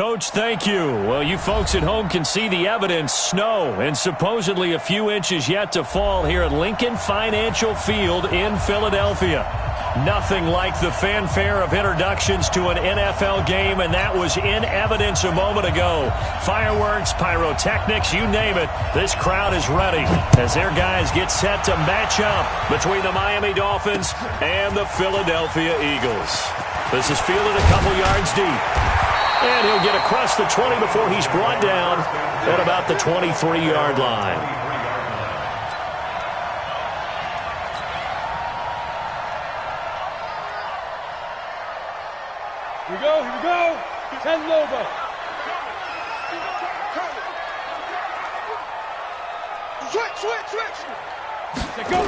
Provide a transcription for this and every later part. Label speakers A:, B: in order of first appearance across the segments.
A: Coach. Thank you. Well, you folks at home can see the evidence. Snow and supposedly a few inches yet to fall here at Lincoln Financial Field in Philadelphia. Nothing like the fanfare of introductions to an NFL game, and that was in evidence a moment ago. Fireworks, pyrotechnics, you name it. This crowd is ready as their guys get set to match up between the Miami Dolphins and the Philadelphia Eagles. This is fielded a couple yards deep. And he'll get across the 20 before he's brought down at about the 23-yard line.
B: Here we go. 10 Lobo. Switch. Go.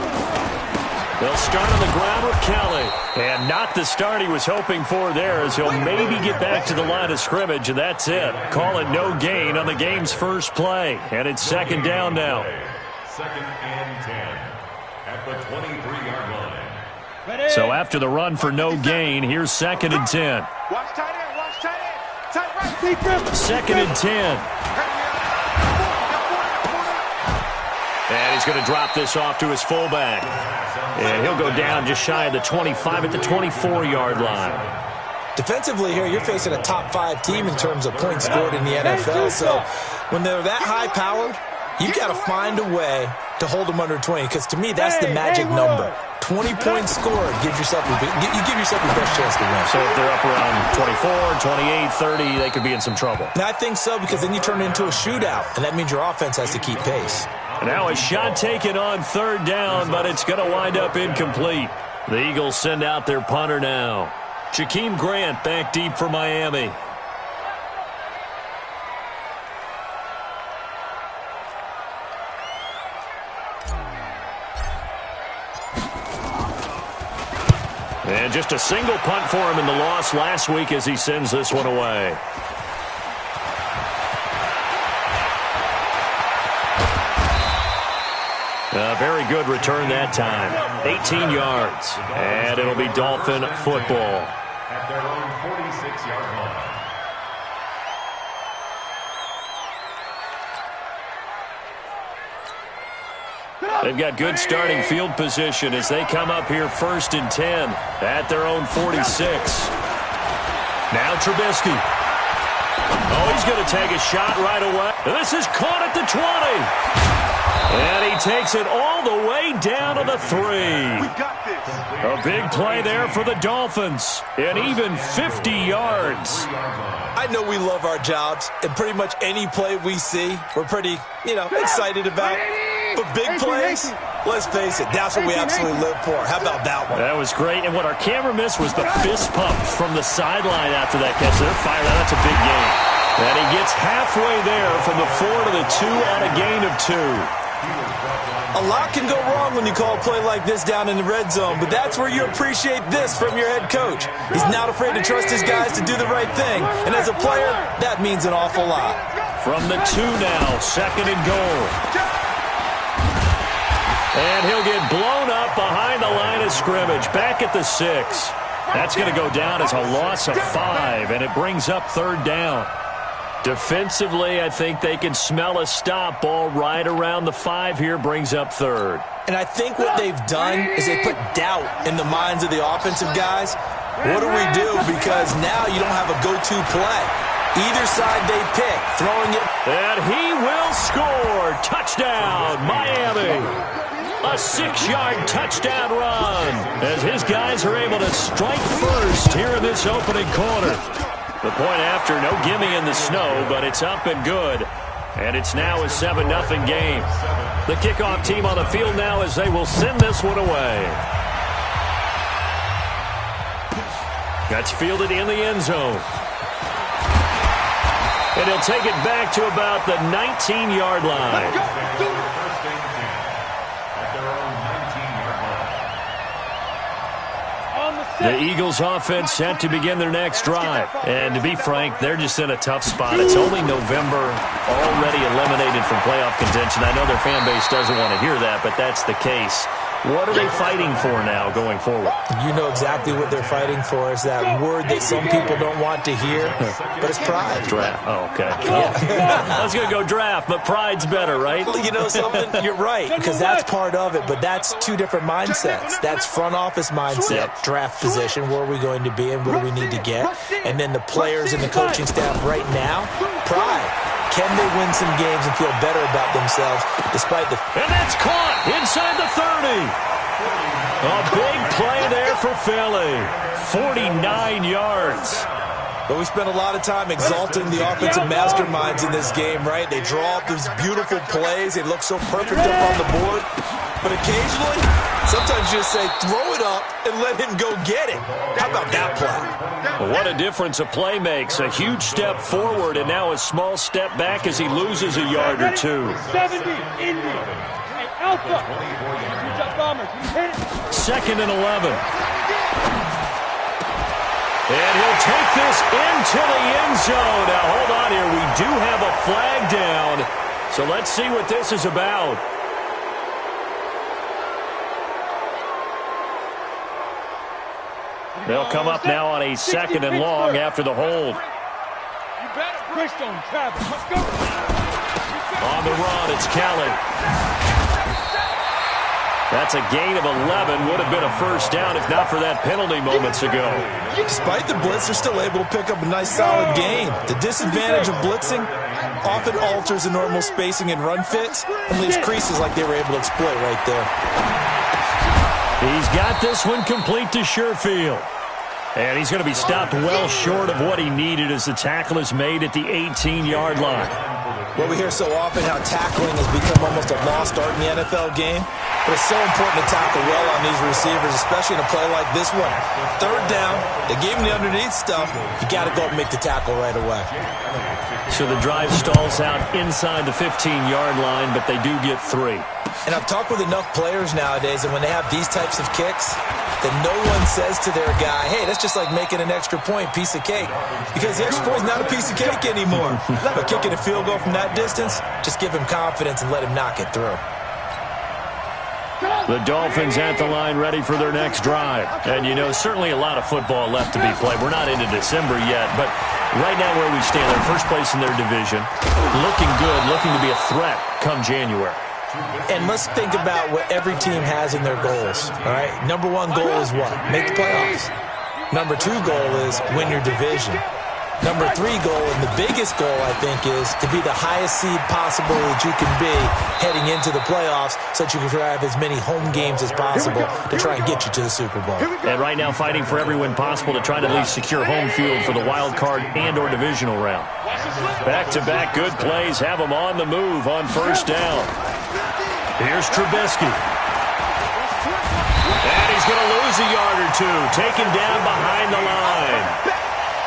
A: They'll start on the ground with Kelly. And not the start he was hoping for there, as he'll maybe get back to the line of scrimmage, and that's it. Call it no gain on the game's first play. And it's second down now.
C: Second and 10 at the 23-yard line.
A: So after the run for no gain, here's second and 10.
B: Watch tight end. Tight right.
A: Second and 10. And he's going to drop this off to his fullback. And he'll go down just shy of the 25 at the 24-yard line.
D: Defensively here, you're facing a top-5 team in terms of points scored in the NFL. So when they're that high-powered, you've got to find a way to hold them under 20. Because to me, that's the magic number. 20 points scored, you give yourself your best chance to win.
A: So if they're up around 24, 28, 30, they could be in some trouble.
D: And I think so, because then you turn it into a shootout, and that means your offense has to keep pace.
A: And now a shot taken on third down, but it's going to wind up incomplete. The Eagles send out their punter now. Jakeem Grant back deep for Miami. And just a single punt for him in the loss last week as he sends this one away. A very good return that time. 18 yards. And it'll be Dolphin football.
C: At their own 46-yard line.
A: They've got good starting field position as they come up here first and 10 at their own 46. Now Trubisky. Oh, he's going to take a shot right away. And this is caught at the 20. And he takes it all the way down to the 3. A big play there for the Dolphins. And even 50 yards.
D: I know we love our jobs, and pretty much any play we see, we're pretty, excited about. But big plays, let's face it, that's what we absolutely live for. How about that one?
A: That was great. And what our camera missed was the fist pump from the sideline after that catch. They're fired out. That's a big gain. And he gets halfway there from the 4 to the 2 on a gain of 2.
D: A lot can go wrong when you call a play like this down in the red zone, but that's where you appreciate this from your head coach. He's not afraid to trust his guys to do the right thing, and as a player, that means an awful lot.
A: From the 2 now, second and goal. And he'll get blown up behind the line of scrimmage, back at the 6. That's going to go down as a loss of 5, and it brings up third down. Defensively, I think they can smell a stop. Ball right around the 5 here, brings up third.
D: And I think what they've done is they put doubt in the minds of the offensive guys. What do we do? Because now you don't have a go-to play. Either side they pick, throwing it.
A: And he will score. Touchdown, Miami. A 6-yard touchdown run as his guys are able to strike first here in this opening quarter. The point after, no gimme in the snow, but it's up and good. And it's now a 7-0 game. The kickoff team on the field now as they will send this one away. That's fielded in the end zone. And he'll take it back to about the 19-yard line. The Eagles offense set to begin their next drive. And to be frank, they're just in a tough spot. It's only November, already eliminated from playoff contention. I know their fan base doesn't want to hear that, but that's the case. What are they fighting for now going forward?
D: You know exactly what they're fighting for. Is that word that some people don't want to hear, but it's pride.
A: Draft. Oh, okay. Yeah. I was going to go draft, but pride's better, right?
D: Well, you know something? You're right, because that's part of it, but that's two different mindsets. That's front office mindset, draft position, where are we going to be and what do we need to get? And then the players and the coaching staff right now, pride. Can they win some games and feel better about themselves despite the...
A: And that's caught inside the 30. A big play there for Philly. 49 yards.
D: But we spent a lot of time exalting the offensive masterminds in this game, right? They draw up these beautiful plays. They look so perfect up on the board. But occasionally, sometimes you just say, throw it up and let him go get it. How about that play?
A: What a difference a play makes. A huge step forward and now a small step back as he loses a yard or two.
B: 70, Indy. Hey, Alpha. Good job, Bomber. Can you hit it?
A: 2nd and 11. And he'll take this into the end zone. Now, hold on here. We do have a flag down. So let's see what this is about. They'll come up now on a 2nd and long after the hold. On the run, it's Kelly. That's a gain of 11. Would have been a first down if not for that penalty moments ago.
D: Despite the blitz, they're still able to pick up a nice solid gain. The disadvantage of blitzing often alters the normal spacing and run fits and leaves creases like they were able to exploit right there.
A: He's got this one complete to Sherfield. And he's going to be stopped well short of what he needed as the tackle is made at the 18-yard line.
D: Well, we hear so often how tackling has become almost a lost art in the NFL game. But it's so important to tackle well on these receivers, especially in a play like this one. 3rd down, they gave him the underneath stuff. You got to go and make the tackle right away.
A: So the drive stalls out inside the 15-yard line, but they do get 3.
D: And I've talked with enough players nowadays, and when they have these types of kicks, then no one says to their guy, hey, that's just like making an extra point, piece of cake. Because the extra point is not a piece of cake anymore. But kicking a field goal from that distance, just give him confidence and let him knock it through.
A: The Dolphins at the line ready for their next drive. And, you know, certainly a lot of football left to be played. We're not into December yet, but right now where we stand, they're first place in their division. Looking good, looking to be a threat come January.
D: And let's think about what every team has in their goals, all right? Number 1 goal is what? Make the playoffs. Number 2 goal is win your division. Number 3 goal, and the biggest goal, I think, is to be the highest seed possible that you can be heading into the playoffs so that you can have as many home games as possible to try and get you to the Super Bowl.
A: And right now fighting for every win possible to try to at least secure home field for the wild card and or divisional round. Back-to-back good plays have them on the move on 1st down. Here's Trubisky. And he's going to lose a yard or two, taken down behind the line.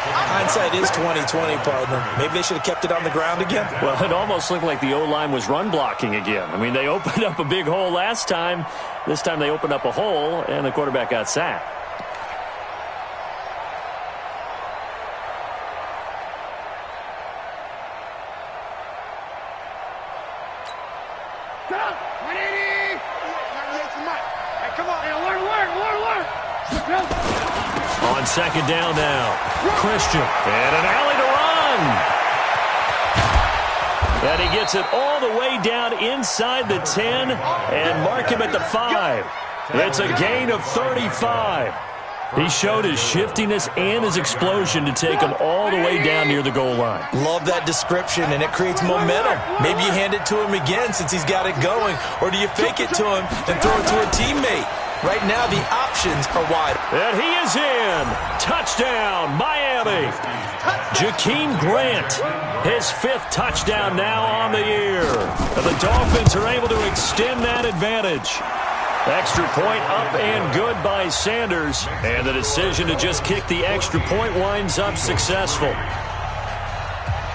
D: Hindsight is 20/20, partner. Maybe they should have kept it on the ground again.
A: Well, it almost looked like the O-line was run blocking again. I mean, they opened up a big hole last time. This time they opened up a hole, and the quarterback got sacked. On 2nd down now, Christian, and an alley to run. And he gets it all the way down inside the 10 and mark him at the 5. It's a gain of 35. He showed his shiftiness and his explosion to take him all the way down near the goal line.
D: Love that description, and it creates momentum. Maybe you hand it to him again since he's got it going, or do you fake it to him and throw it to a teammate? Right now, the options are wide.
A: And he is in. Touchdown, Miami. Jakeem Grant, his 5th touchdown now on the year. And the Dolphins are able to extend that advantage. Extra point up and good by Sanders. And the decision to just kick the extra point winds up successful.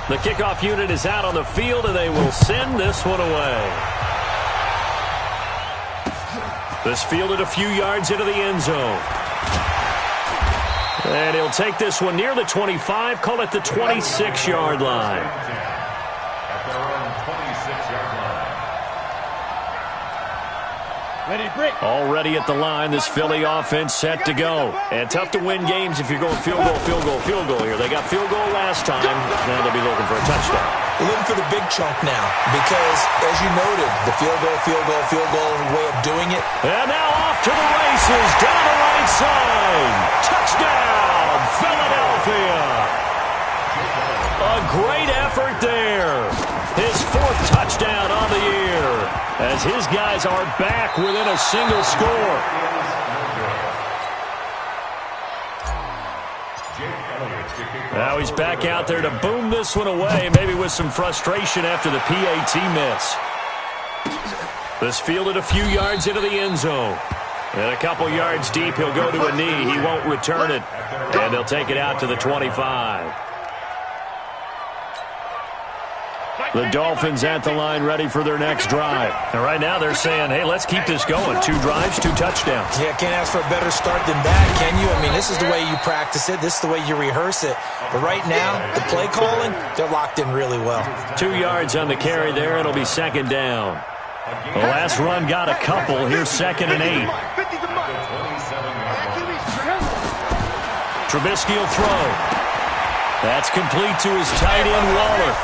A: The kickoff unit is out on the field, and they will send this one away. This fielded a few yards into the end zone. And he'll take this one near the 25, call it the 26-yard line.
C: At their own 26-yard line.
A: Already at the line, this Philly offense set to go. And tough to win games if you're going field goal, field goal, field goal here. They got field goal last time. Now they'll be looking for a touchdown.
D: Looking for the big chunk now because, as you noted, the field goal way of doing it.
A: And now off to the races, down the right side. Touchdown, Philadelphia. A great effort there. His 4th touchdown on the year as his guys are back within a single score. Now he's back out there to boom this one away, maybe with some frustration after the PAT miss. This fielded a few yards into the end zone. And a couple yards deep, he'll go to a knee. He won't return it. And they'll take it out to the 25. The Dolphins at the line ready for their next drive. And right now they're saying, hey, let's keep this going. 2 drives, 2 touchdowns.
D: Yeah, can't ask for a better start than that, can you? I mean, this is the way you practice it. This is the way you rehearse it. But right now, the play calling, they're locked in really well. 2
A: yards on the carry there. It'll be 2nd down. The last run got a couple. Here's 2nd and 8. Trubisky will throw. That's complete to his tight end, Waller.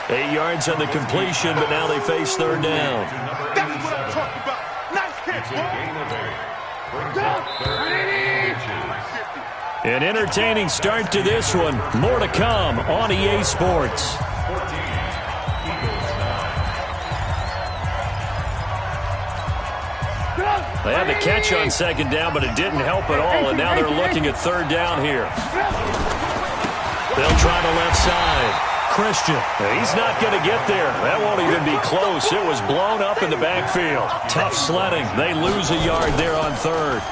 A: 8 yards on the completion, but now they face 3rd down.
B: That's what I'm talking about. Nice catch,
A: An entertaining start to this one. More to come on EA Sports. They had the catch on 2nd down, but it didn't help at all, and now they're looking at 3rd down here. They'll try the left side. Christian. He's not going to get there. That won't even be close. It was blown up in the backfield. Tough sledding. They lose a yard there on 3rd.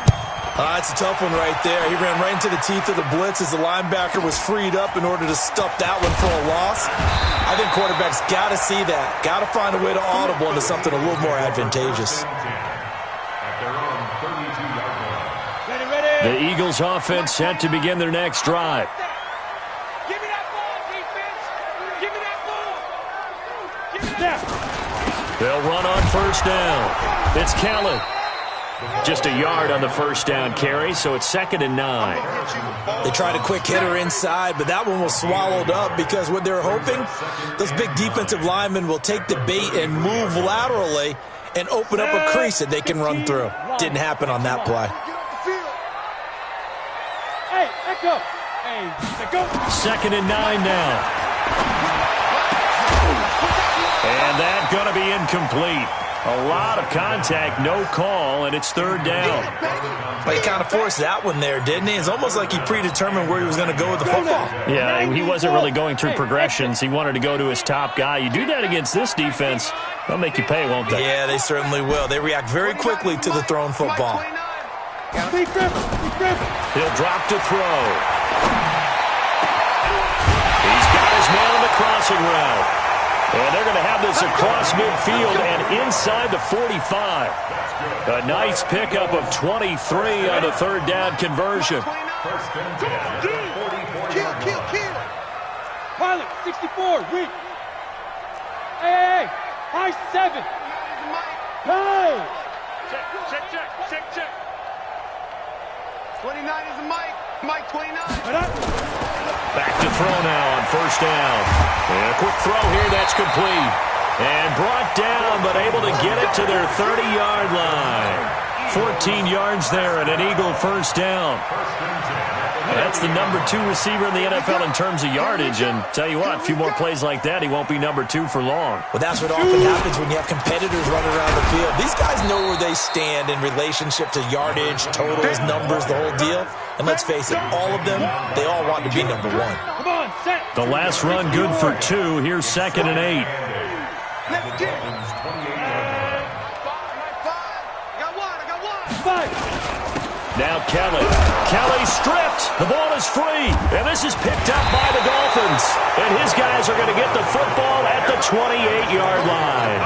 D: That's a tough one right there. He ran right into the teeth of the blitz as the linebacker was freed up in order to stuff that one for a loss. I think quarterbacks got to see that. Got to find a way to audible into something a little more advantageous.
A: The Eagles offense set to begin their next drive. They'll run on 1st down. It's Kelly. Just a yard on the 1st down carry, so it's 2nd and 9.
D: They tried a quick hitter inside, but that one was swallowed up because what they're hoping, those big defensive linemen will take the bait and move laterally and open up a crease that they can run through. Didn't happen on that play.
B: Hey, echo. Hey, go.
A: 2nd and 9 now. And that's going to be incomplete. A lot of contact, no call, and it's 3rd down.
D: But he kind of forced that one there, didn't he? It's almost like he predetermined where he was going to go with the football.
A: Yeah, he wasn't really going through progressions. He wanted to go to his top guy. You do that against this defense, they'll make you pay, won't they?
D: Yeah, they certainly will. They react very quickly to the thrown football.
A: He'll drop to throw. He's got his man on the crossing route. And they're going to have this across midfield and inside the 45. A nice pickup of 23 on the 3rd down conversion.
B: Kill. Pilot, 64, weak. Hey, high 7. Hey. Check. 29 is a Mike 29.
A: Back to throw now on 1st down. And a quick throw here, that's complete. And brought down, but able to get it to their 30-yard line. 14 yards there and an Eagle 1st down. That's the number 2 receiver in the NFL in terms of yardage. And tell you what, a few more plays like that, he won't be number 2 for long.
D: Well, that's what often happens when you have competitors running around the field. These guys know where they stand in relationship to yardage, totals, numbers, the whole deal. And let's face it, all of them, they all want to be number 1.
B: Come on, set.
A: The last run good for 2. Here's 2nd and 8.
B: Let's get it.
A: Now Kelly stripped. The ball is free. And this is picked up by the Dolphins. And his guys are going to get the football at the 28-yard line.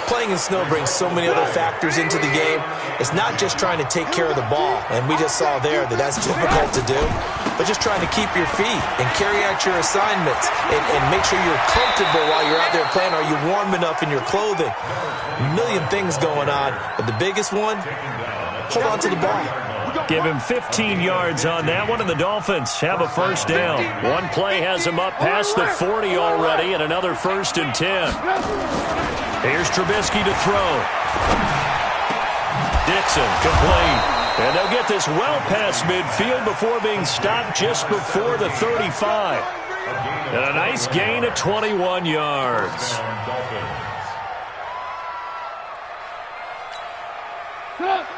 D: playing in snow brings so many other factors into the game. It's not just trying to take care of the ball, and we just saw there that that's difficult to do, but just trying to keep your feet and carry out your assignments and make sure you're comfortable while you're out there playing. Are you warm enough in your clothing? A million things going on, but the biggest one, hold on to the ball.
A: Give him 15 yards on that one, and the Dolphins have a first down. One play has him up past the 40 already, and another 1st and 10. Here's Trubisky to throw. Dixon complete. And they'll get this well past midfield before being stopped just before the 35. And a nice gain of 21 yards.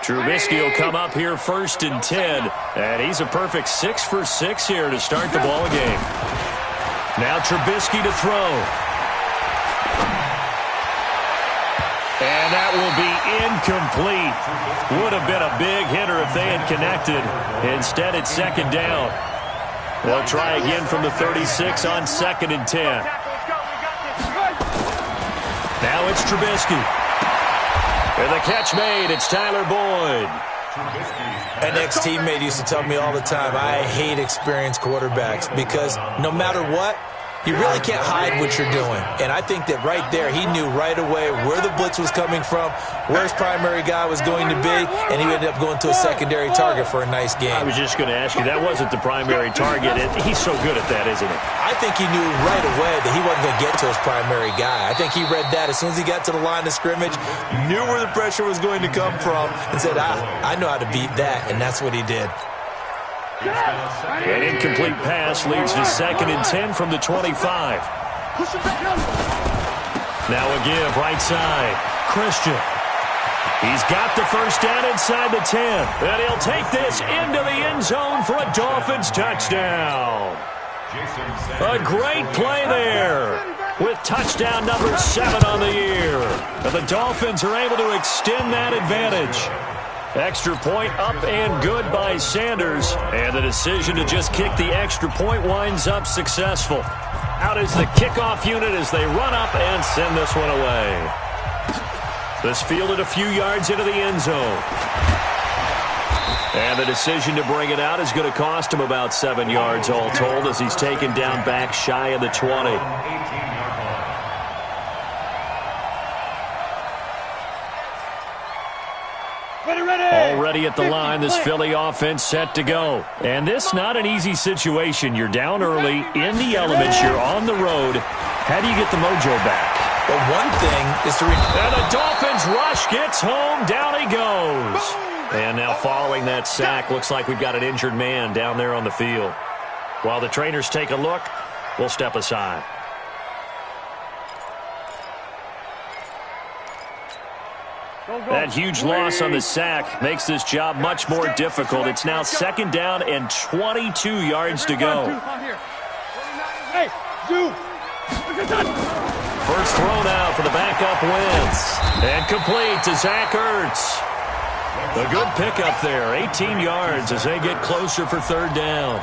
A: Trubisky will come up here 1st and 10. And he's a perfect 6 for 6 here to start the ball game. Now Trubisky to throw. And that will be incomplete. Would have been a big hitter if they had connected. Instead, it's 2nd down. They'll try again from the 36 on 2nd and 10. Now it's Trubisky. And the catch made. It's Tyler Boyd.
D: An ex-teammate used to tell me all the time, I hate experienced quarterbacks because no matter what, you really can't hide what you're doing. And I think that right there, he knew right away where the blitz was coming from, where his primary guy was going to be, and he ended up going to a secondary target for a nice game.
A: I was just going to ask you, that wasn't the primary target. He's so good at that, isn't he?
D: I think he knew right away that he wasn't going to get to his primary guy. I think he read that as soon as he got to the line of scrimmage, knew where the pressure was going to come from, and said, I know how to beat that, and that's what he did.
A: An incomplete pass leads to 2nd and 10 from the 25. Now a give right side. Christian. He's got the first down inside the 10. And he'll take this into the end zone for a Dolphins touchdown. A great play there with touchdown number 7 on the year. And the Dolphins are able to extend that advantage. Extra point up and good by Sanders. And the decision to just kick the extra point winds up successful. Out is the kickoff unit as they run up and send this one away. This fielded a few yards into the end zone. And the decision to bring it out is going to cost him about 7 yards all told as he's taken down back shy of the 20. Already at the line, this Philly offense set to go. And this not an easy situation. You're down early, in the elements, you're on the road. How do you get the mojo back?
D: Well, one thing is to...
A: And the Dolphins rush gets home, down he goes. And now following that sack, looks like we've got an injured man down there on the field. While the trainers take a look, we'll step aside. That huge loss on the sack makes this job much more difficult. It's now 2nd down and 22 yards to go. First throw now for the backup Wentz. And complete to Zach Ertz. A good pickup there, 18 yards as they get closer for 3rd down.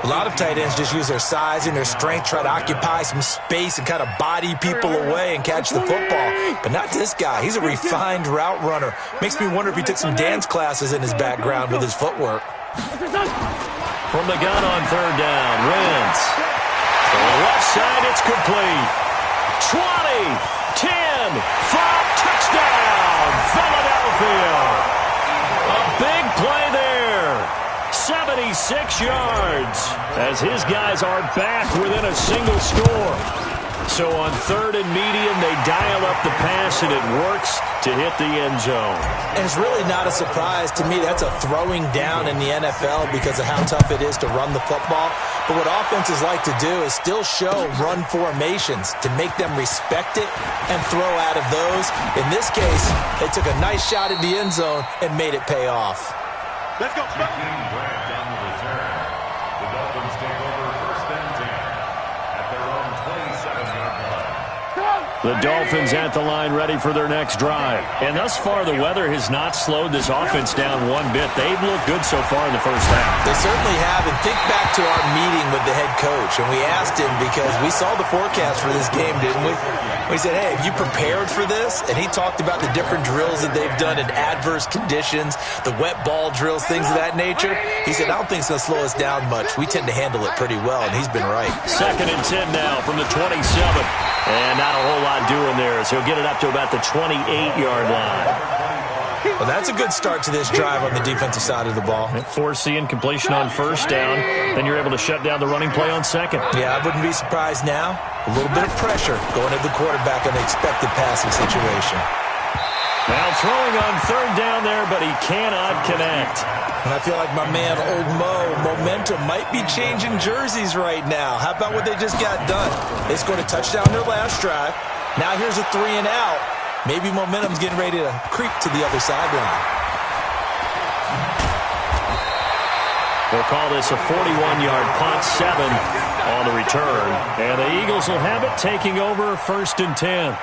D: A lot of tight ends just use their size and their strength, try to occupy some space and kind of body people away and catch the football. But not this guy. He's a refined route runner. Makes me wonder if he took some dance classes in his background with his footwork.
A: From the gun on 3rd down, Wentz. To the left side, it's complete. 20, 10, 5, touchdown, Philadelphia. A big play there. 76 yards as his guys are back within a single score. So on 3rd and medium, they dial up the pass, and it works to hit the end zone.
D: And it's really not a surprise to me. That's a throwing down in the NFL because of how tough it is to run the football. But what offenses like to do is still show run formations to make them respect it and throw out of those. In this case, they took a nice shot at the end zone and made it pay off.
C: Let's go. The Dolphins take over 1st and 10 at their own 27-yard line.
A: The Dolphins at the line ready for their next drive. And thus far, the weather has not slowed this offense down one bit. They've looked good so far in the first half.
D: They certainly have. And think back to our meeting with the head coach. And we asked him because we saw the forecast for this game, didn't we? We said, hey, have you prepared for this? And he talked about the different drills that they've done in adverse conditions, the wet ball drills, things of that nature. He said, I don't think it's going to slow us down much. We tend to handle it pretty well, and he's been right.
A: 2nd and 10 now from the 27. And not a whole lot doing there as he'll get it up to about the 28-yard line.
D: Well, that's a good start to this drive on the defensive side of the ball.
A: Force the incompletion on first down. Then you're able to shut down the running play on second.
D: Yeah, I wouldn't be surprised now. A little bit of pressure going at the quarterback in the expected passing situation.
A: Now throwing on 3rd down there, but he cannot connect.
D: And I feel like my man, Old Mo, momentum might be changing jerseys right now. How about what they just got done? They scored a touchdown their last drive. Now here's a 3 and out. Maybe momentum's getting ready to creep to the other sideline.
A: We'll call this a 41-yard punt, 7 on the return. And the Eagles will have it taking over 1st and 10.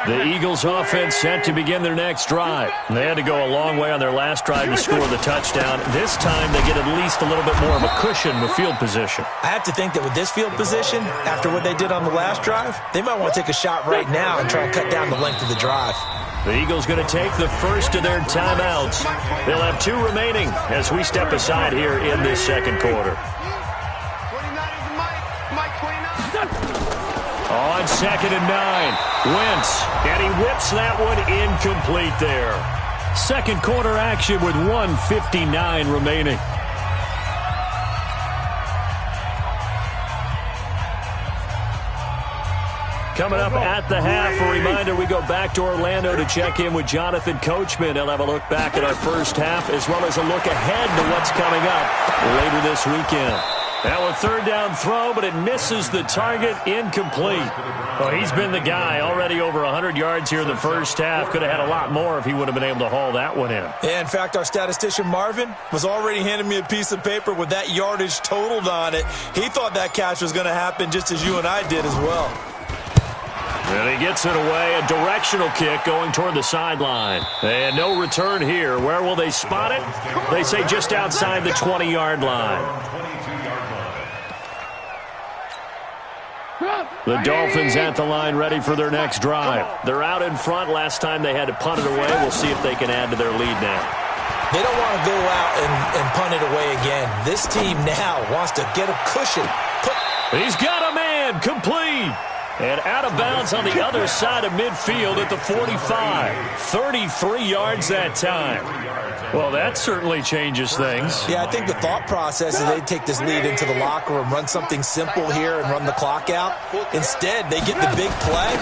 A: The Eagles offense set to begin their next drive. They had to go a long way on their last drive to score the touchdown. This time they get at least a little bit more of a cushion with field position.
D: I have to think that with this field position, after what they did on the last drive, they might want to take a shot right now and try and cut down the length of the drive.
A: The Eagles going to take the first of their timeouts. They'll have 2 remaining as we step aside here in this second quarter. On 2nd and 9, Wentz, and he whips that one incomplete there. Second quarter action with 1:59 remaining. Coming up at the half, a reminder, we go back to Orlando to check in with Jonathan Coachman. He'll have a look back at our first half as well as a look ahead to what's coming up later this weekend. Now a 3rd down throw, but it misses the target, incomplete. Well, he's been the guy already over 100 yards here in the first half. Could have had a lot more if he would have been able to haul that one in.
D: Yeah, in fact, our statistician Marvin was already handing me a piece of paper with that yardage totaled on it. He thought that catch was going to happen just as you and I did as well.
A: And he gets it away, a directional kick going toward the sideline. And no return here. Where will they spot it? They say just outside the 20-yard line. The Dolphins at the line ready for their next drive. They're out in front. Last time they had to punt it away. We'll see if they can add to their lead now.
D: They don't want to go out and punt it away again. This team now wants to get a cushion.
A: He's got a man, complete. And out of bounds on the other side of midfield at the 45. 33 yards that time. Well, that certainly changes things.
D: Yeah, I think the thought process is they take this lead into the locker room, run something simple here and run the clock out. Instead, they get the big play.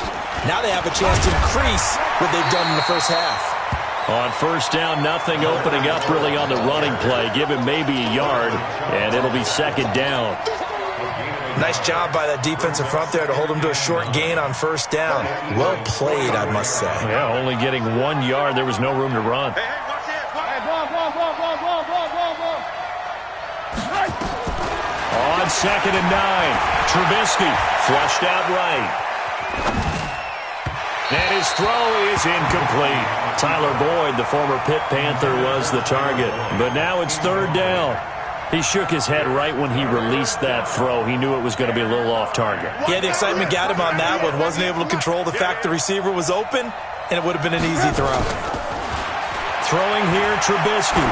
D: Now they have a chance to increase what they've done in the first half.
A: On first down, nothing opening up really on the running play. Give him maybe a yard, and it'll be 2nd down.
D: Nice job by that defensive front there to hold them to a short gain on first down. Well played, I must say.
A: Yeah, only getting 1 yard. There was no room to run. On 2nd and 9, Trubisky flushed out right. And his throw is incomplete. Tyler Boyd, the former Pitt Panther, was the target. But now it's 3rd down. He shook his head right when he released that throw. He knew it was going to be a little off target.
D: Yeah, the excitement got him on that one. Wasn't able to control the fact the receiver was open, and it would have been an easy throw.
A: Throwing here, Trubisky.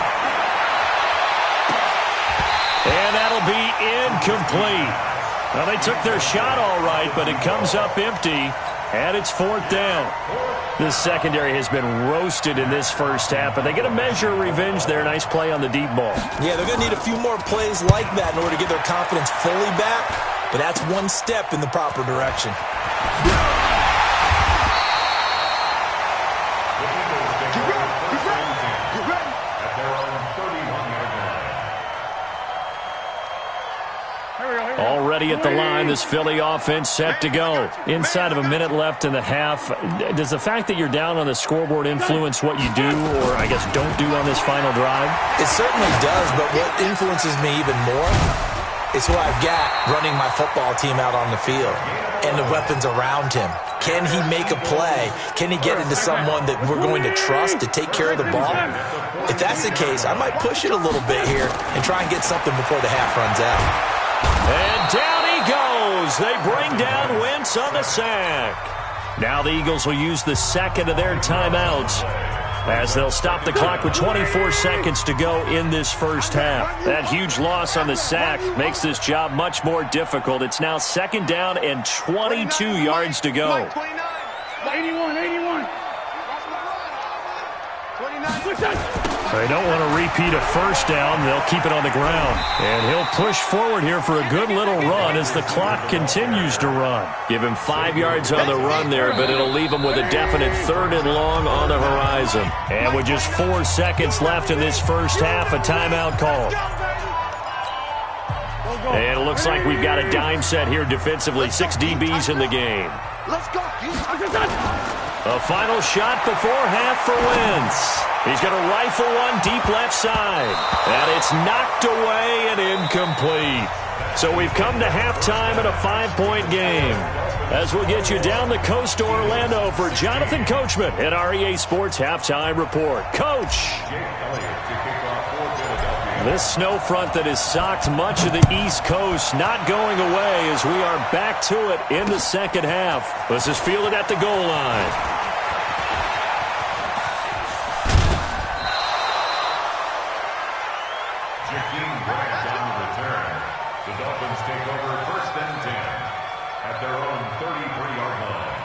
A: And that'll be incomplete. Well, they took their shot all right, but it comes up empty, and it's 4th down. This secondary has been roasted in this first half, but they get a measure of revenge there. Nice play on the deep ball.
D: Yeah, they're going to need a few more plays like that in order to get their confidence fully back, but that's one step in the proper direction.
A: Already at the line, this Philly offense set to go. Inside of a minute left in the half. Does the fact that you're down on the scoreboard influence what you do, or I guess don't do on this final drive?
D: It certainly does, but what influences me even more is who I've got running my football team out on the field and the weapons around him. Can he make a play? Can he get into someone that we're going to trust to take care of the ball? If that's the case, I might push it a little bit here and try and get something before the half runs out.
A: And down he goes. They bring down Wentz on the sack. Now the Eagles will use the second of their timeouts as they'll stop the clock with 24 seconds to go in this first half. That huge loss on the sack makes this job much more difficult. It's now second down and 22 yards to go.
B: 81.
A: They don't want to repeat a first down. They'll keep it on the ground. And he'll push forward here for a good little run as the clock continues to run. Give him 5 yards on the run there, but it'll leave him with a definite 3rd and long on the horizon. And with just 4 seconds left in this first half, a timeout call. And it looks like we've got a dime set here defensively. 6 DBs in the game.
B: Let's go.
A: A final shot before half for Wentz. He's going to rifle one deep left side. And it's knocked away and incomplete. So we've come to halftime in a 5-point game. As we'll get you down the coast to Orlando for Jonathan Coachman at our EA Sports Halftime Report. Coach! This snow front that has socked much of the East Coast not going away as we are back to it in the second half. This is fielded at the goal line.
C: The Dolphins take over 1st and 10 at their own 33-yard line.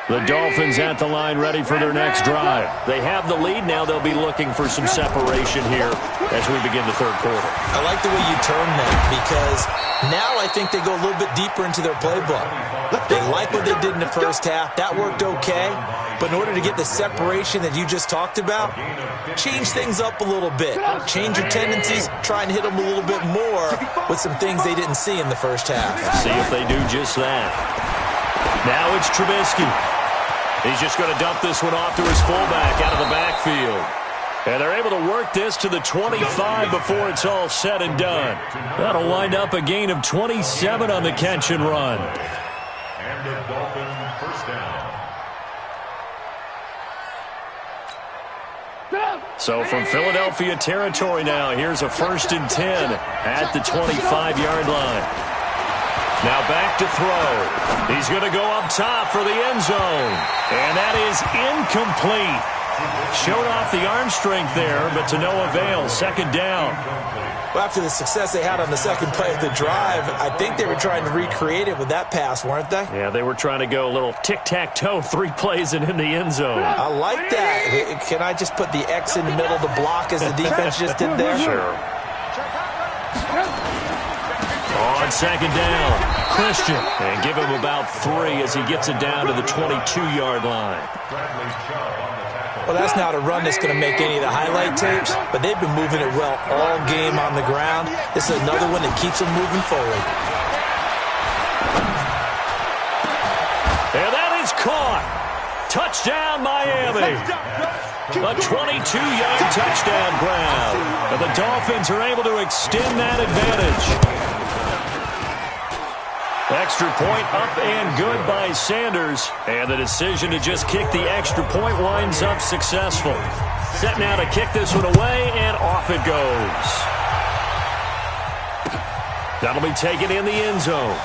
A: The Dolphins at the line ready for their next drive. They have the lead. Now they'll be looking for some separation here as we begin the third quarter.
D: I like the way you term that because now I think they go a little bit deeper into their playbook. They like what they did in the first half. That worked okay. But in order to get the separation that you just talked about, change things up a little bit. Change your tendencies. Try and hit them a little bit more with some things they didn't see in the first half.
A: See if they do just that. Now it's Trubisky. He's just going to dump this one off to his fullback out of the backfield. And they're able to work this to the 25 before it's all said and done. That'll wind up a gain of 27 on the catch and run.
C: And the Dolphin first down.
A: So from Philadelphia territory now, here's a 1st and 10 at the 25-yard line. Now back to throw. He's going to go up top for the end zone. And that is incomplete. Showed off the arm strength there, but to no avail. Second down.
D: Well, after the success they had on the second play of the drive, I think they were trying to recreate it with that pass, weren't they?
A: Yeah, they were trying to go a little tic-tac-toe, 3 plays and in the end zone.
D: I like that. Can I just put the X in the middle to block as the defense just did there?
A: Sure. On second down, Christian. And give him about 3 as he gets it down to the 22-yard line.
D: Well, that's not a run that's going to make any of the highlight tapes, but they've been moving it well all game on the ground. This is another one that keeps them moving forward.
A: And that is caught. Touchdown, Miami. A 22-yard touchdown grab. And the Dolphins are able to extend that advantage. Extra point up and good by Sanders. And the decision to just kick the extra point winds up successful. Set now to kick this one away, and off it goes. That'll be taken in the end zone.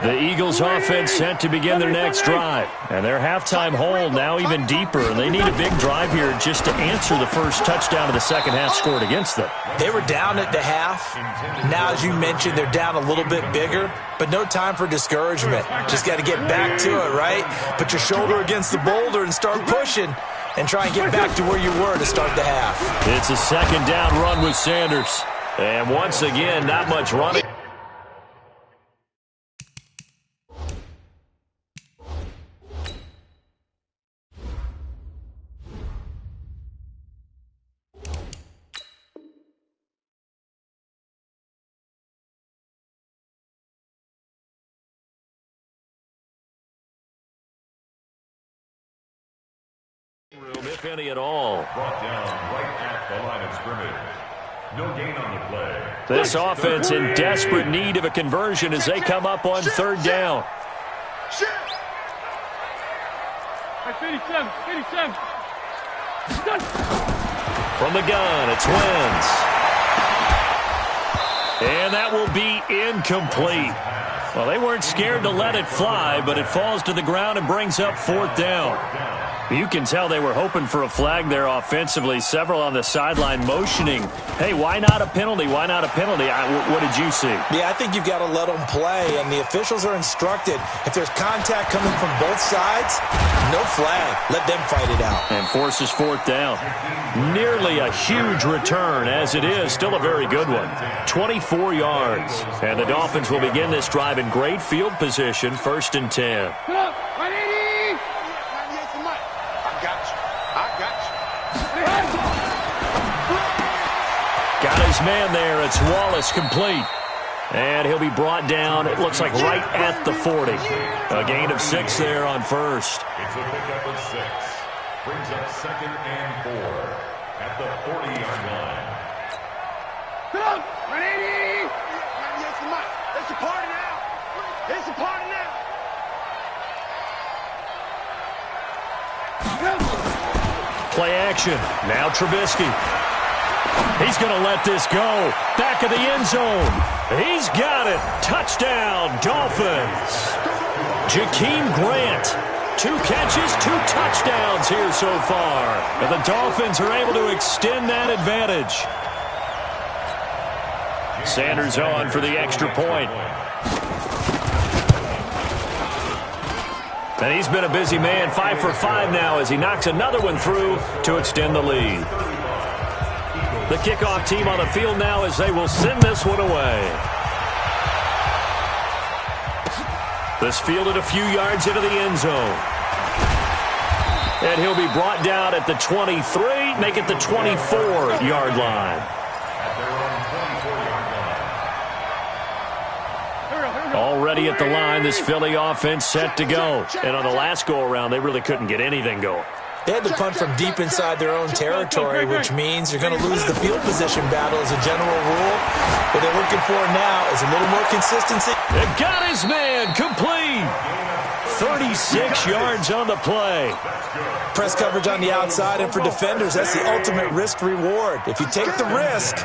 A: The Eagles offense set to begin their next drive. And their halftime hole now even deeper. And they need a big drive here just to answer the first touchdown of the second half scored against them.
D: They were down at the half. Now, as you mentioned, they're down a little bit bigger. But no time for discouragement. Just got to get back to it, right? Put your shoulder against the boulder and start pushing. And try and get back to where you were to start the half.
A: It's a second down run with Sanders. And once again, not much running. Room, if any at all.
C: Brought down right at the line of scrimmage. No gain on the play.
A: This offense in desperate need of a conversion as they come up on third down.
B: 57.
A: From the gun, it's Wentz. And that will be incomplete. Well, they weren't scared to let it fly, but it falls to the ground and brings up fourth down. You can tell they were hoping for a flag there offensively. Several on the sideline motioning, hey, why not a penalty? Why not a penalty? What did you see?
D: Yeah, I think you've got to let them play, and the officials are instructed. If there's contact coming from both sides, no flag. Let them fight it out.
A: And forces fourth down. Nearly a huge return, as it is. Still a very good one. 24 yards. And the Dolphins will begin this drive in great field position, 1st and 10. Got his man there. It's Wallace complete. And he'll be brought down, it looks like, right at the 40. A gain of 6 there on first.
C: It's a pickup of 6. Brings up 2nd and 4 at the 40-yard line.
B: Come on, 180. It's a party now. It's a party now.
A: Play action. Now Trubisky. He's going to let this go. Back of the end zone. He's got it. Touchdown, Dolphins. Jakeem Grant. 2 catches, 2 touchdowns here so far. And the Dolphins are able to extend that advantage. Sanders on for the extra point. And he's been a busy man, 5 for 5 now as he knocks another one through to extend the lead. The kickoff team on the field now as they will send this one away. This fielded a few yards into the end zone. And he'll be brought down at the 23, make it the 24-yard line. Already at the line, this Philly offense set to go. And on the last go-around, they really couldn't get anything going.
D: They had to punt from deep inside their own territory, which means you're going to lose the field position battle as a general rule. What they're looking for now is a little more consistency.
A: They've got his man complete. 36 yards on the play.
D: Press coverage on the outside, and for defenders, that's the ultimate risk-reward. If you take the risk,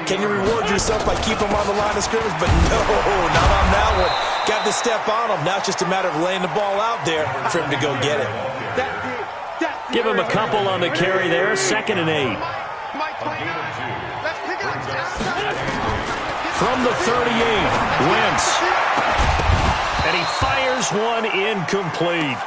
D: can you reward yourself by keeping them on the line of scrimmage? But no, not on that one. Got to step on them. Now it's just a matter of laying the ball out there for him to go get it.
A: Give him a couple on the carry there. 2nd and 8. From the 38, Wentz. And he fires one incomplete.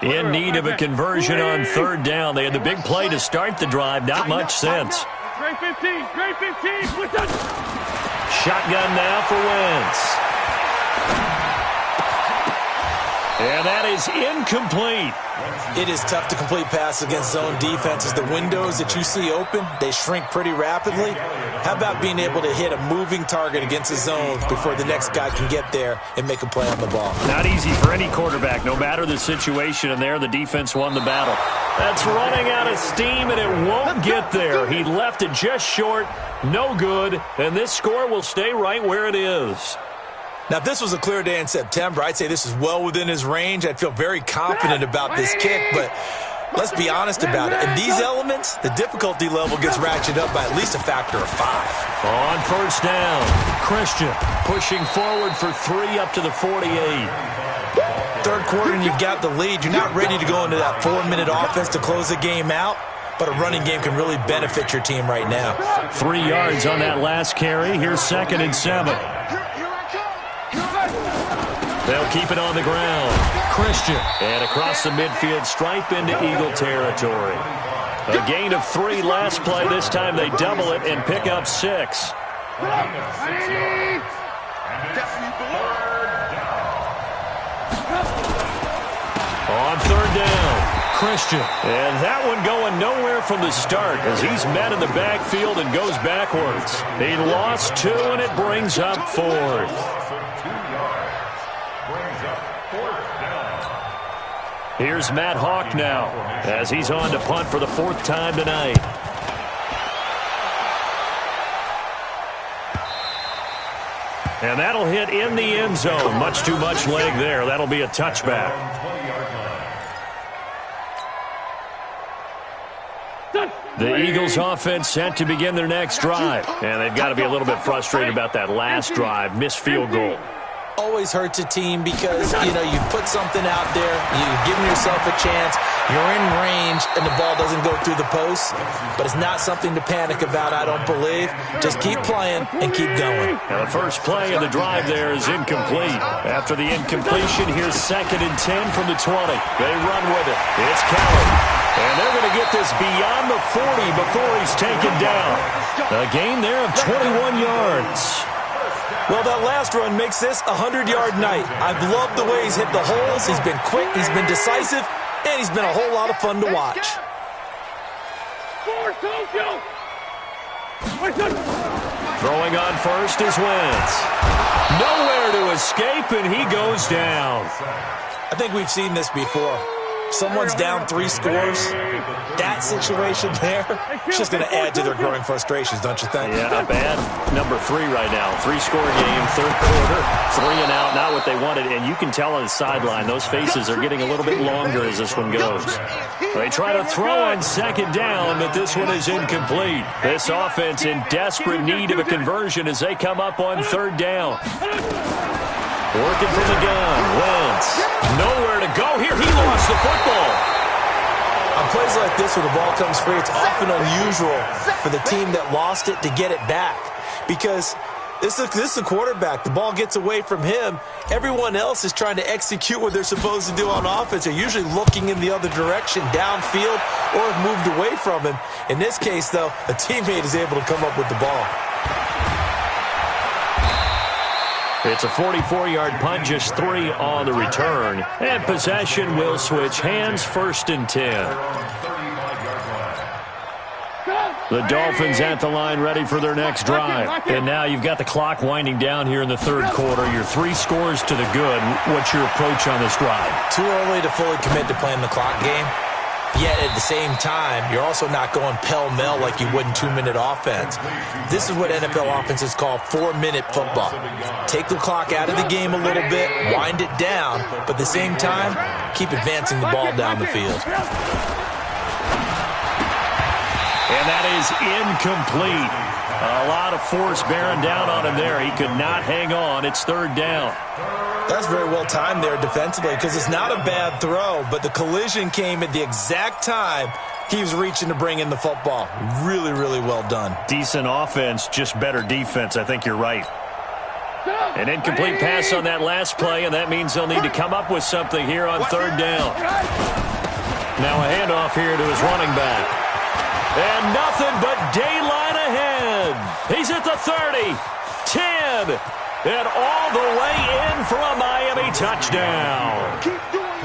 A: In need of a conversion on third down. They had the big play to start the drive. Not much sense.
B: Great 15.
A: Shotgun now for Wentz. And that is incomplete.
D: It is tough to complete passes against zone defenses. The windows that you see open, they shrink pretty rapidly. How about being able to hit a moving target against the zones before the next guy can get there and make a play on the ball?
A: Not easy for any quarterback, no matter the situation, and there the defense won the battle. That's running out of steam, and it won't get there. He left it just short, no good, and this score will stay right where it is.
D: Now, if this was a clear day in September, I'd say this is well within his range. I'd feel very confident about this kick, but let's be honest about it. In these elements, the difficulty level gets ratcheted up by at least a factor of 5.
A: On first down, Christian pushing forward for 3 up to the 48.
D: Third quarter and you've got the lead. You're not ready to go into that 4-minute offense to close the game out, but a running game can really benefit your team right now.
A: 3 yards on that last carry. Here's 2nd and 7. They'll keep it on the ground. Christian. And across the midfield stripe into Eagle territory. A gain of 3 last play. This time they double it and pick up 6. On third down, Christian. And that one going nowhere from the start as he's met in the backfield and goes backwards. He lost 2, and it brings up 4th. Here's Matt Hawk now as he's on to punt for the 4th time tonight. And that'll hit in the end zone. Much too much leg there. That'll be a touchback. The Eagles offense set to begin their next drive. And they've got to be a little bit frustrated about that last drive. Missed field goal.
D: Always hurts a team because, you put something out there, you've given yourself a chance, you're in range, and the ball doesn't go through the post. But it's not something to panic about, I don't believe. Just keep playing and keep going.
A: Now the first play of the drive there is incomplete. After the incompletion, here's 2nd and 10 from the 20. They run with it. It's Kelly. And they're going to get this beyond the 40 before he's taken down. A gain there of 21 yards.
D: Well, that last run makes this a 100-yard night. I've loved the way he's hit the holes. He's been quick, he's been decisive, and he's been a whole lot of fun to watch.
A: Throwing on first is Wentz. Nowhere to escape, and he goes down.
D: I think we've seen this before. Someone's down 3 scores. That situation there, it's just going to add to their growing frustrations, don't you think?
A: Yeah, bad number 3 right now. 3-score game, 3rd quarter, 3 and out, not what they wanted. And you can tell on the sideline, those faces are getting a little bit longer as this one goes. They try to throw on 2nd down, but this one is incomplete. This offense in desperate need of a conversion as they come up on 3rd down. Working from the gun, Wentz. Nowhere to go here. He lost the football.
D: On plays like this where the ball comes free, it's often unusual for the team that lost it to get it back. Because this is a quarterback. The ball gets away from him. Everyone else is trying to execute what they're supposed to do on offense. They're usually looking in the other direction, downfield, or have moved away from him. In this case, though, a teammate is able to come up with the ball.
A: It's a 44-yard punt, just 3 on the return. And possession will switch hands, 1st and 10. The Dolphins at the line ready for their next drive. And now you've got the clock winding down here in the 3rd quarter. You're 3 scores to the good. What's your approach on this drive?
D: Too early to fully commit to playing the clock game. Yet at the same time, you're also not going pell-mell like you would in 2-minute offense. This is what NFL offenses call 4-minute football. Take the clock out of the game a little bit, wind it down, but at the same time, keep advancing the ball down the field.
A: And that is incomplete. A lot of force bearing down on him there. He could not hang on. It's 3rd down.
D: That's very well timed there defensively because it's not a bad throw, but the collision came at the exact time he was reaching to bring in the football. Really, really well done.
A: Decent offense, just better defense. I think you're right. An incomplete pass on that last play, and that means they'll need to come up with something here on 3rd down. Now a handoff here to his running back. And nothing but daylight ahead. He's at the 30, 10, and all the way in for a Miami touchdown.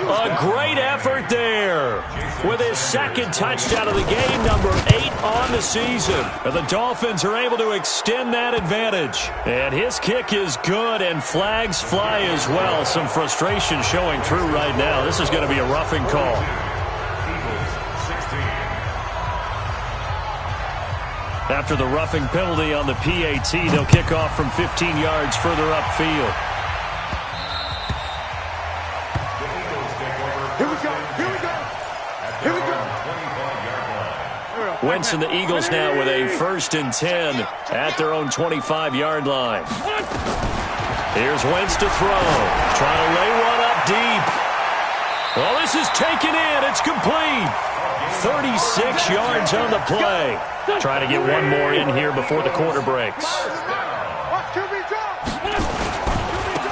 A: A great effort there with his 2nd touchdown of the game, number 8 on the season. And the Dolphins are able to extend that advantage. And his kick is good, and flags fly as well. Some frustration showing through right now. This is going to be a roughing call. After the roughing penalty on the PAT, they'll kick off from 15 yards further upfield.
B: Here we go. Here we go. Here we go.
A: Wentz and the Eagles now with a 1st and 10 at their own 25-yard line. Here's Wentz to throw. Trying to lay one up deep. Well, this is taken in. It's complete. 36 yards on the play. Trying to get one more in here before the quarter breaks.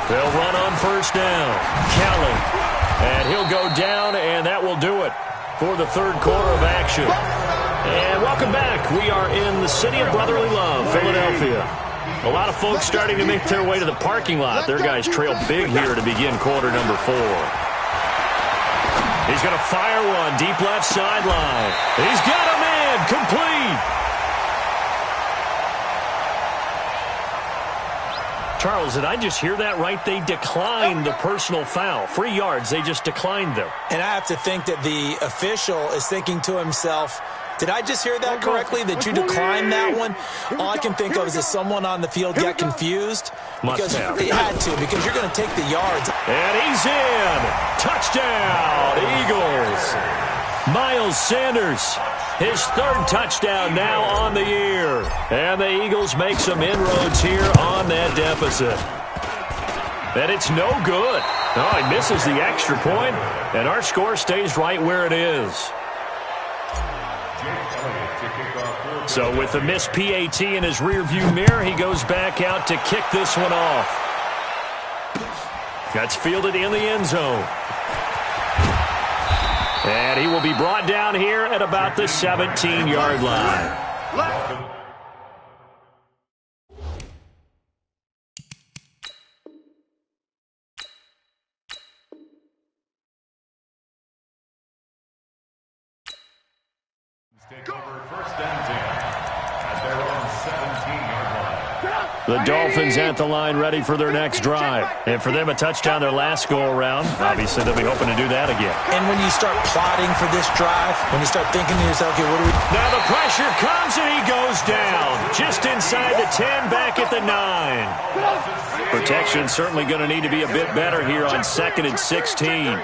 A: They'll run on 1st down. Kelly. And he'll go down, and that will do it. for the third quarter of action. And welcome back. We are in the city of brotherly love, Philadelphia. A lot of folks starting to make their way to the parking lot. Their guys trail big here to begin quarter number 4. He's going to fire one deep left sideline. He's got a man complete. Charles, did I just hear that right? They declined the personal foul. 3 yards, they just declined them.
D: And I have to think that the official is thinking to himself, did I just hear that correctly, that you declined that one? All I can think of is that someone on the field got confused. Because they had to, because you're going to take the yards.
A: And he's in. Touchdown, Eagles. Miles Sanders, his 3rd touchdown now on the year. And the Eagles make some inroads here on that deficit. And it's no good. No, he misses the extra point, and our score stays right where it is. So with the missed PAT in his rearview mirror, he goes back out to kick this one off. That's fielded in the end zone. And he will be brought down here at about the 17-yard line.
C: Take over first and 10 at their own 17-yard line.
A: The Dolphins at the line ready for their next drive. And for them, a touchdown their last go-around. Obviously, they'll be hoping to do that again.
D: And when you start plotting for this drive, when you start thinking to yourself, okay, what do we...
A: Now the pressure comes and he goes down. Just inside the 10, back at the 9. Protection certainly going to need to be a bit better here on 2nd and 16. And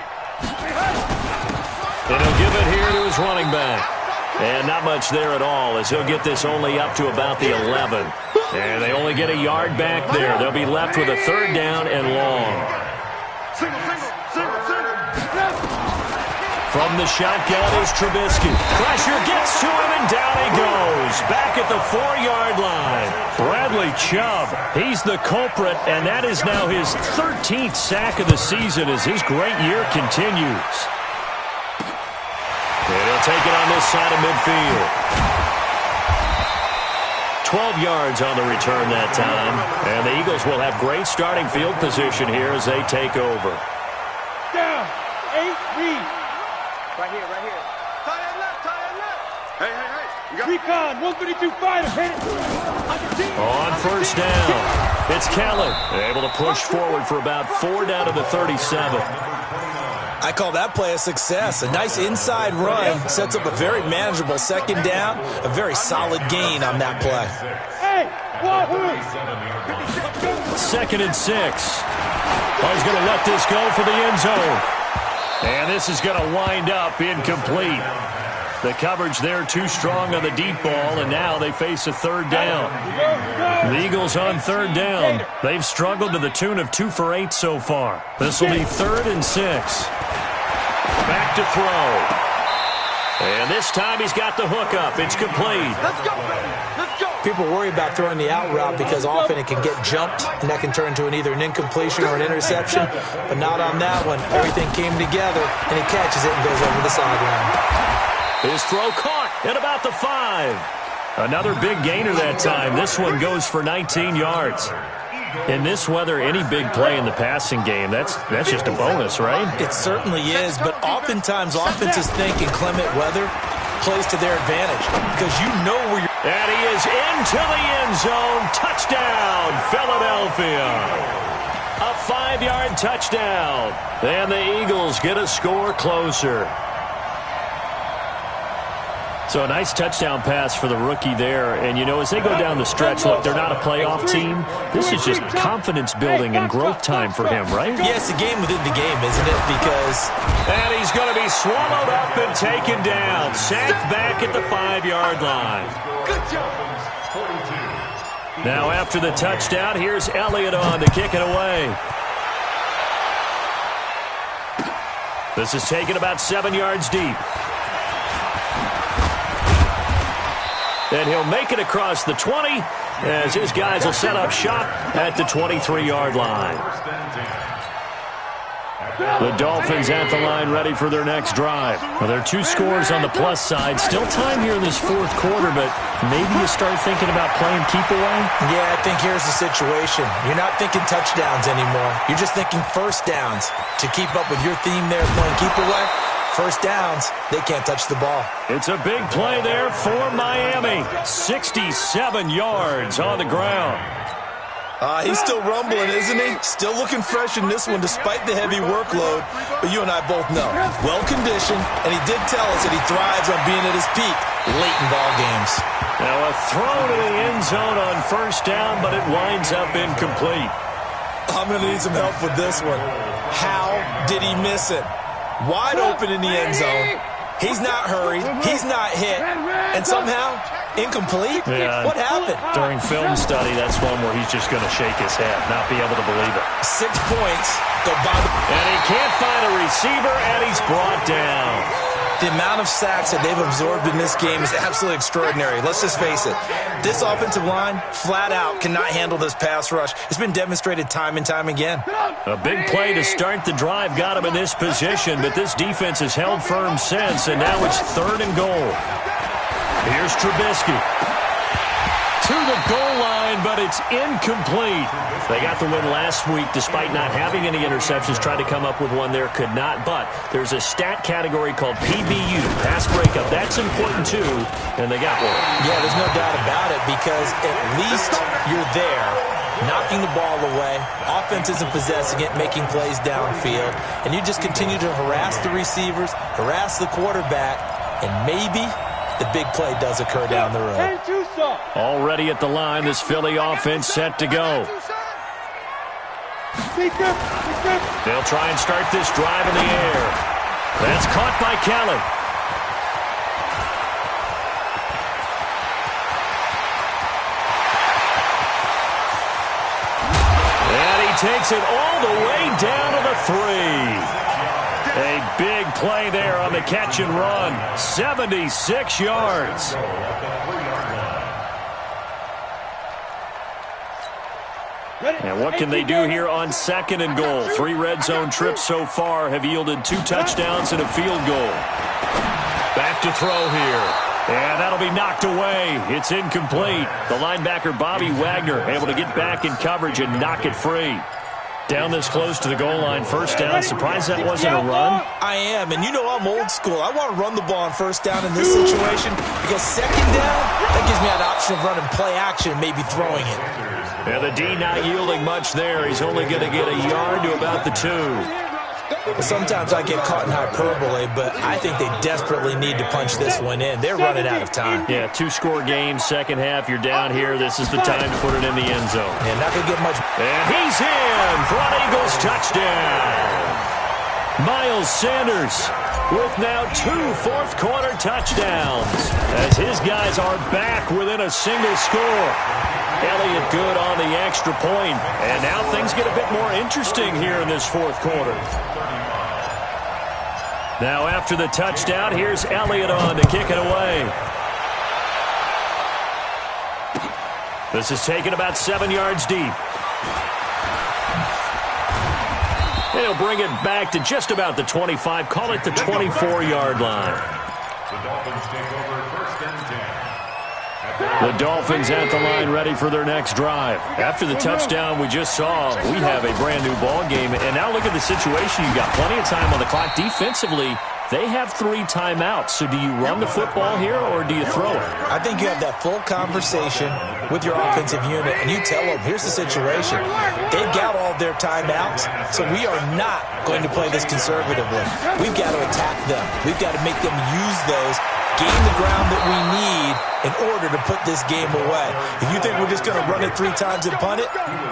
A: he'll give it here to his running back. And not much there at all, as he'll get this only up to about the 11. And they only get a yard back there. They'll be left with a 3rd down and long. From the shotgun is Trubisky. Pressure gets to him, and down he goes. Back at the 4-yard line. Bradley Chubb, he's the culprit, and that is now his 13th sack of the season as his great year continues. And he'll take it on this side of midfield. 12 yards on the return that time. And the Eagles will have great starting field position here as they take over.
B: Down. 8-3. Right here, right here. Tie that left, tie that left. Hey, hey, hey. You got recon, 152 fighter, hit it.
A: On first down, it's Kellen. Able to push forward for about 4 down to the 37.
D: I call that play a success. A nice inside run sets up a very manageable 2nd down. A very solid gain on that play.
B: Hey,
A: 2nd and 6. Oh, he's going to let this go for the end zone. And this is going to wind up incomplete. The coverage there too strong on the deep ball, and now they face a 3rd down. The Eagles on 3rd down. They've struggled to the tune of 2 for 8 so far. This will be 3rd and 6. Back to throw. And this time he's got the hook up. It's complete.
B: Let's go, baby. Let's go.
D: People worry about throwing the out route because often it can get jumped, and that can turn into either an incompletion or an interception. But not on that one. Everything came together, and he catches it and goes over the sideline.
A: His throw caught at about the 5. Another big gainer that time. This one goes for 19 yards. In this weather, any big play in the passing game, that's just a bonus, right?
D: It certainly is, but oftentimes offenses think in clement weather plays to their advantage because you know where you're...
A: And he is into the end zone. Touchdown, Philadelphia. A 5-yard touchdown. And the Eagles get a score closer. So a nice touchdown pass for the rookie there. And, you know, as they go down the stretch, look, they're not a playoff team. This is just confidence building and growth time for him, right?
D: Yes, a game within the game, isn't it? Because...
A: And he's going to be swallowed up and taken down. Sacked back at the 5-yard line.
B: Good job.
A: Now after the touchdown, here's Elliott on to kick it away. This is taken about 7 yards deep. And he'll make it across the 20 as his guys will set up shop at the 23-yard line. The Dolphins at the line ready for their next drive. Well, there are 2 scores on the plus side. Still time here in this 4th quarter, but maybe you start thinking about playing keep away?
D: Yeah, I think here's the situation. You're not thinking touchdowns anymore. You're just thinking first downs. To keep up with your theme there, playing keep away, first downs, they can't touch the ball.
A: It's a big play there for Miami. 67 yards on the ground.
D: He's still rumbling, isn't he? Still looking fresh in this one despite the heavy workload. But you and I both know, well-conditioned, and he did tell us that he thrives on being at his peak late in ball games.
A: Now a throw to the end zone on first down, but it winds up incomplete.
D: I'm going to need some help with this one. How did he miss it? Wide open in the end zone. He's not hurried. He's not hit. And somehow, incomplete?
A: Yeah.
D: What happened?
A: During film study, that's one where he's just going to shake his head, not be able to believe it.
D: 6 points go by.
A: And he can't find a receiver, and he's brought down.
D: The amount of sacks that they've absorbed in this game is absolutely extraordinary. Let's just face it. This offensive line, flat out, cannot handle this pass rush. It's been demonstrated time and time again.
A: A big play to start the drive got him in this position, but this defense has held firm since, and now it's 3rd and goal. Here's Trubisky. To the goal line, but it's incomplete. They got the win last week despite not having any interceptions. Tried to come up with one there, could not. But there's a stat category called PBU, pass breakup. That's important too, and they got one.
D: Yeah, there's no doubt about it because at least you're there, knocking the ball away. Offense isn't possessing it, making plays downfield. And you just continue to harass the receivers, harass the quarterback, and maybe the big play does occur down the road.
A: Already at the line, this Philly offense set to go. They'll try and start this drive in the air. That's caught by Kelly. And he takes it all the way down to the 3. A big play there on the catch and run. 76 yards. And what can they do here on 2nd and goal? 3 red zone trips so far have yielded 2 touchdowns and a field goal. Back to throw here. And that'll be knocked away. It's incomplete. The linebacker, Bobby Wagner, able to get back in coverage and knock it free. Down this close to the goal line, first down. Surprised that wasn't a run?
D: I am, and you know I'm old school. I want to run the ball on first down in this situation because 2nd down, that gives me that option of running play action and maybe throwing it.
A: And the D not yielding much there. He's only going to get a yard to about the 2.
D: Sometimes I get caught in hyperbole, but I think they desperately need to punch this one in. They're running out of time.
A: Yeah, 2-score game, second half. You're down here. This is the time to put it in the end zone.
D: Yeah, not going to get much.
A: And he's in for an Eagles touchdown. Miles Sanders with now 2 fourth-quarter touchdowns as his guys are back within a single score. Elliott good on the extra point. And now things get a bit more interesting here in this 4th quarter. Now after the touchdown, here's Elliott on to kick it away. This is taken about 7 yards deep. He'll bring it back to just about the 25. Call it the 24-yard line.
C: The Dolphins take over 1st and 10.
A: The Dolphins at the line ready for their next drive. After the touchdown we just saw, we have a brand new ball game. And now look at the situation. You've got plenty of time on the clock. Defensively, they have 3 timeouts. So do you run the football here or do you throw it?
D: I think you have that full conversation with your offensive unit, and you tell them, here's the situation. They've got all their timeouts, so we are not going to play this conservatively. We've got to attack them. We've got to make them use those, gain the ground that we need in order to put this game away. If you think we're just going to run it 3 times and punt it,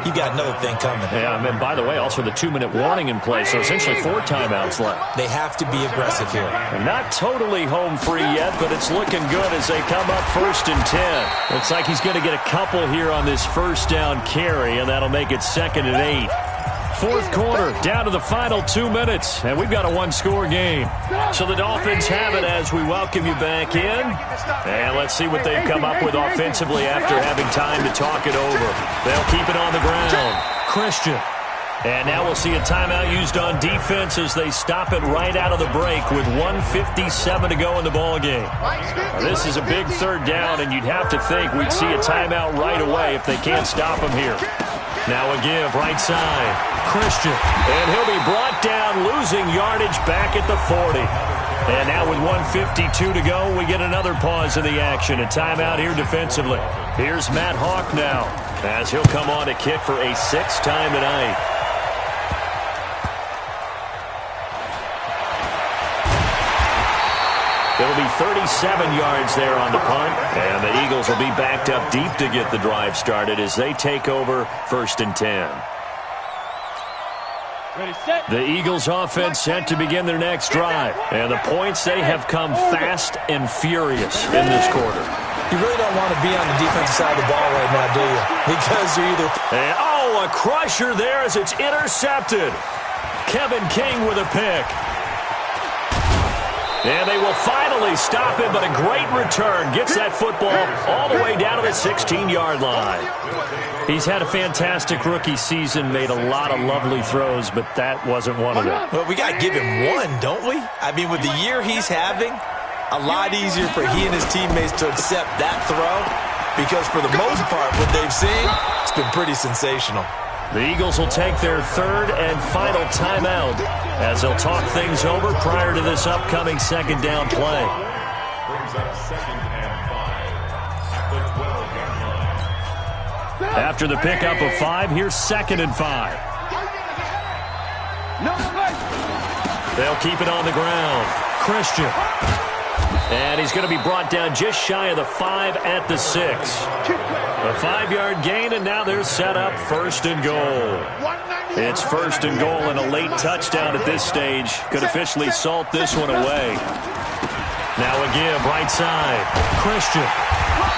D: you got another thing coming.
A: Yeah, and by the way, also the 2-minute warning in place, so essentially 4 timeouts left.
D: They have to be aggressive here.
A: And not totally home free yet, but it's looking good as they come up 1st and 10. Looks like he's going to get a couple here on this first down carry, and that'll make it 2nd and 8. 4th quarter, down to the final 2 minutes, and we've got a 1-score game. So the Dolphins have it as we welcome you back in. And let's see what they've come up with offensively after having time to talk it over. They'll keep it on the ground. Christian And now we'll see a timeout used on defense as they stop it right out of the break with 1:57 to go in the ballgame. Now, this is a big third down, and you'd have to think we'd see a timeout right away if they can't stop him here. Now a give, right side. Christian. And he'll be brought down, losing yardage back at the 40. And now with 1:52 to go, we get another pause in the action. A timeout here defensively. Here's Matt Hawk now, as he'll come on to kick for a 6th time tonight. It'll be 37 yards there on the punt, and the Eagles will be backed up deep to get the drive started as they take over 1st and 10.
B: Ready, set.
A: The Eagles offense set to begin their next drive, and the points, they have come fast and furious in this quarter.
D: You really don't want to be on the defensive side of the ball right now, do you? Because you're either...
A: And, oh, a crusher there as it's intercepted. Kevin King with a pick. And they will finally stop him, but a great return. Gets that football all the way down to the 16-yard line. He's had a fantastic rookie season, made a lot of lovely throws, but that wasn't one of them.
D: Well, we got to give him one, don't we? I mean, with the year he's having, a lot easier for he and his teammates to accept that throw because for the most part, what they've seen, it's been pretty sensational.
A: The Eagles will take their 3rd and final timeout as they'll talk things over prior to this upcoming 2nd down play.
C: Brings up 2nd and 5 at the 12-yard line.
A: After the pickup of 5, here's 2nd and 5. They'll keep it on the ground. Christian. And he's going to be brought down just shy of the 5 at the 6. A 5-yard gain, and now they're set up 1st and goal. It's 1st and goal, and a late touchdown at this stage could officially salt this one away. Now a give, right side. Christian.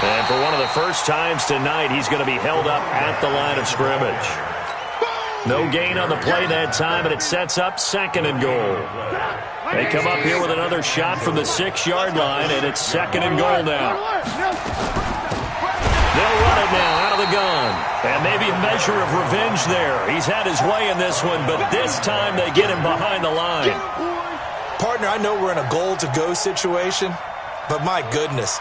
A: And for one of the first times tonight, he's going to be held up at the line of scrimmage. No gain on the play that time, and it sets up 2nd and goal. They come up here with another shot from the 6-yard line, and it's 2nd and goal now. They'll run it now out of the gun. And maybe a measure of revenge there. He's had his way in this one, but this time they get him behind the line.
D: Partner, I know we're in a goal-to-go situation, but my goodness,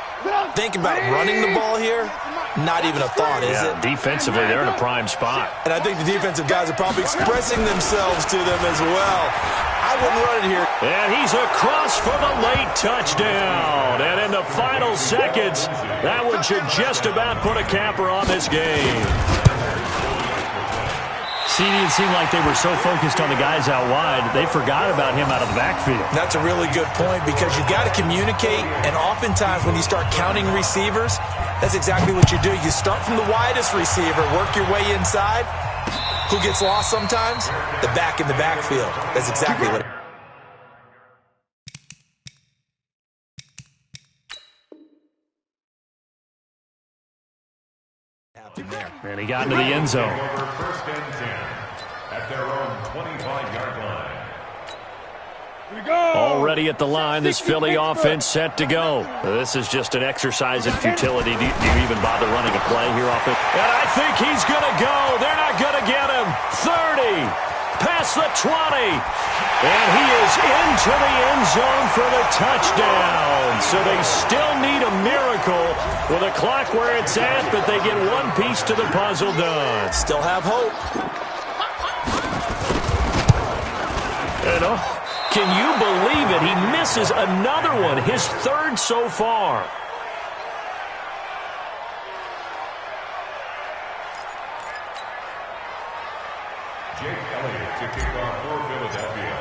D: think about running the ball here. Not even a thought, is it?
A: Defensively, they're in a prime spot.
D: And I think the defensive guys are probably expressing themselves to them as well. I wouldn't run it here.
A: And he's across for the late touchdown. And in the final seconds, that one should just about put a capper on this game. See, it seemed like they were so focused on the guys out wide, they forgot about him out of the backfield.
D: That's a really good point because you've got to communicate, and oftentimes when you start counting receivers, that's exactly what you do. You start from the widest receiver, work your way inside. Who gets lost sometimes? The back in the backfield. That's exactly what happened there.
A: And he got into the end zone.
C: Over 1st and 10 at their own 25-yard line.
A: Already at the line, this Philly offense set to go. This is just an exercise in futility. Do you even bother running a play here off it? And I think he's going to go. They're not going to get him. 30. Past the 20. And he is into the end zone for the touchdown. So they still need a miracle with a clock where it's at, but they get one piece to the puzzle done.
D: Still have hope.
A: And can you believe it? He misses another one, his 3rd so far.
C: Jake Elliott to kick off for Philadelphia.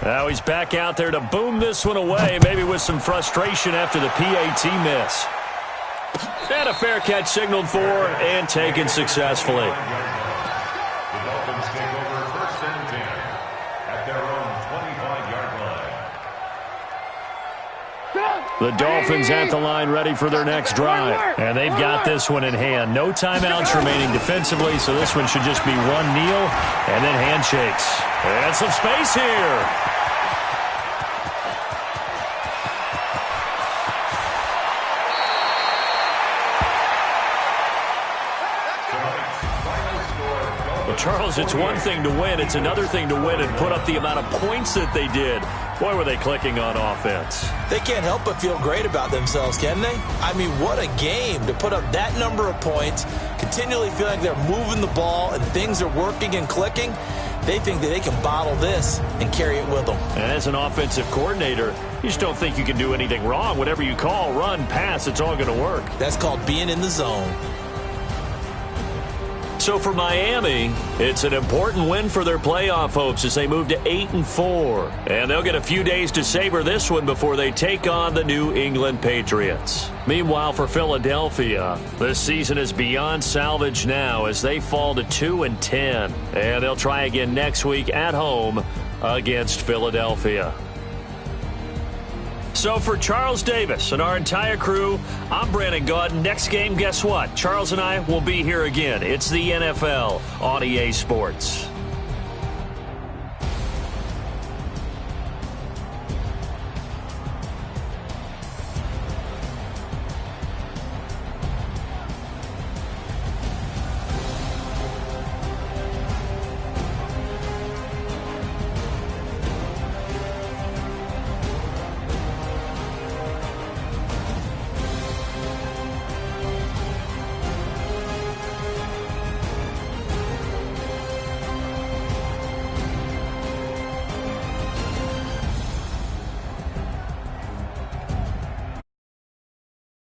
A: Now he's back out there to boom this one away, maybe with some frustration after the PAT miss. And a fair catch signaled for and taken successfully.
C: The Dolphins take over 1st and 10 at their own 25-yard line.
A: The Dolphins at the line ready for their next drive. And they've got this one in hand. No timeouts remaining defensively, so this one should just be one kneel and then handshakes. And some space here. Charles, it's one thing to win. It's another thing to win and put up the amount of points that they did. Boy, were they clicking on offense.
D: They can't help but feel great about themselves, can they? I mean, what a game to put up that number of points, continually feel like they're moving the ball and things are working and clicking. They think that they can bottle this and carry it with them.
A: And as an offensive coordinator, you just don't think you can do anything wrong. Whatever you call, run, pass, it's all going to work.
D: That's called being in the zone.
A: So for Miami, it's an important win for their playoff hopes as they move to 8-4. And they'll get a few days to savor this one before they take on the New England Patriots. Meanwhile, for Philadelphia, this season is beyond salvage now as they fall to 2-10. And they'll try again next week at home against Philadelphia. So for Charles Davis and our entire crew, I'm Brandon Gaudin. Next game, guess what? Charles and I will be here again. It's the NFL on EA Sports.